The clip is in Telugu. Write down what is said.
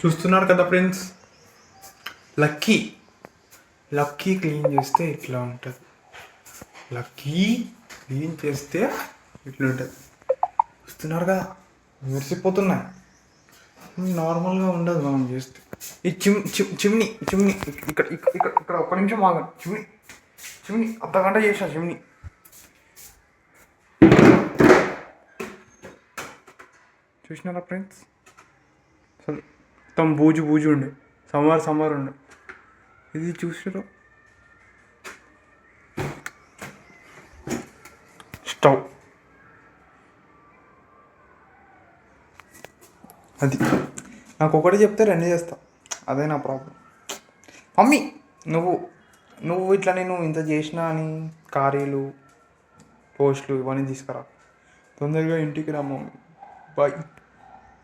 చూస్తున్నారు కదా ఫ్రెండ్స్, లక్కీ లక్కీ క్లీన్ చేస్తే ఇట్లా ఉంటుంది. లక్కీ క్లీన్ చేస్తే ఇట్లా ఉంటుంది. చూస్తున్నారు కదా, మెరిసిపోతున్నాయి. నార్మల్గా ఉండదు మనం చేస్తే. ఈ చిమ్ని ఇక్కడ ఇక్కడ ఇక్కడ ఇక్కడ ఒక్క నిమిషం ఆగండి. చిమ్ని అర్ధగంట చేసా చిమ్ని. చూసినారా ఫ్రెండ్స్, అసలు మొత్తం బూజు ఉండే, సమ్మర్ ఉండే. ఇది చూసారు, స్టవ్ అది. నాకు ఒకటి చెప్తే రెండు చేస్తా, అదే నా ప్రాబ్లం. మమ్మీ నువ్వు ఇట్లా నేను ఇంత చేసినా అని కారీలు పోస్టులు ఇవన్నీ తీసుకురా. తొందరగా ఇంటికి రా మమ్మీ, బాయ్.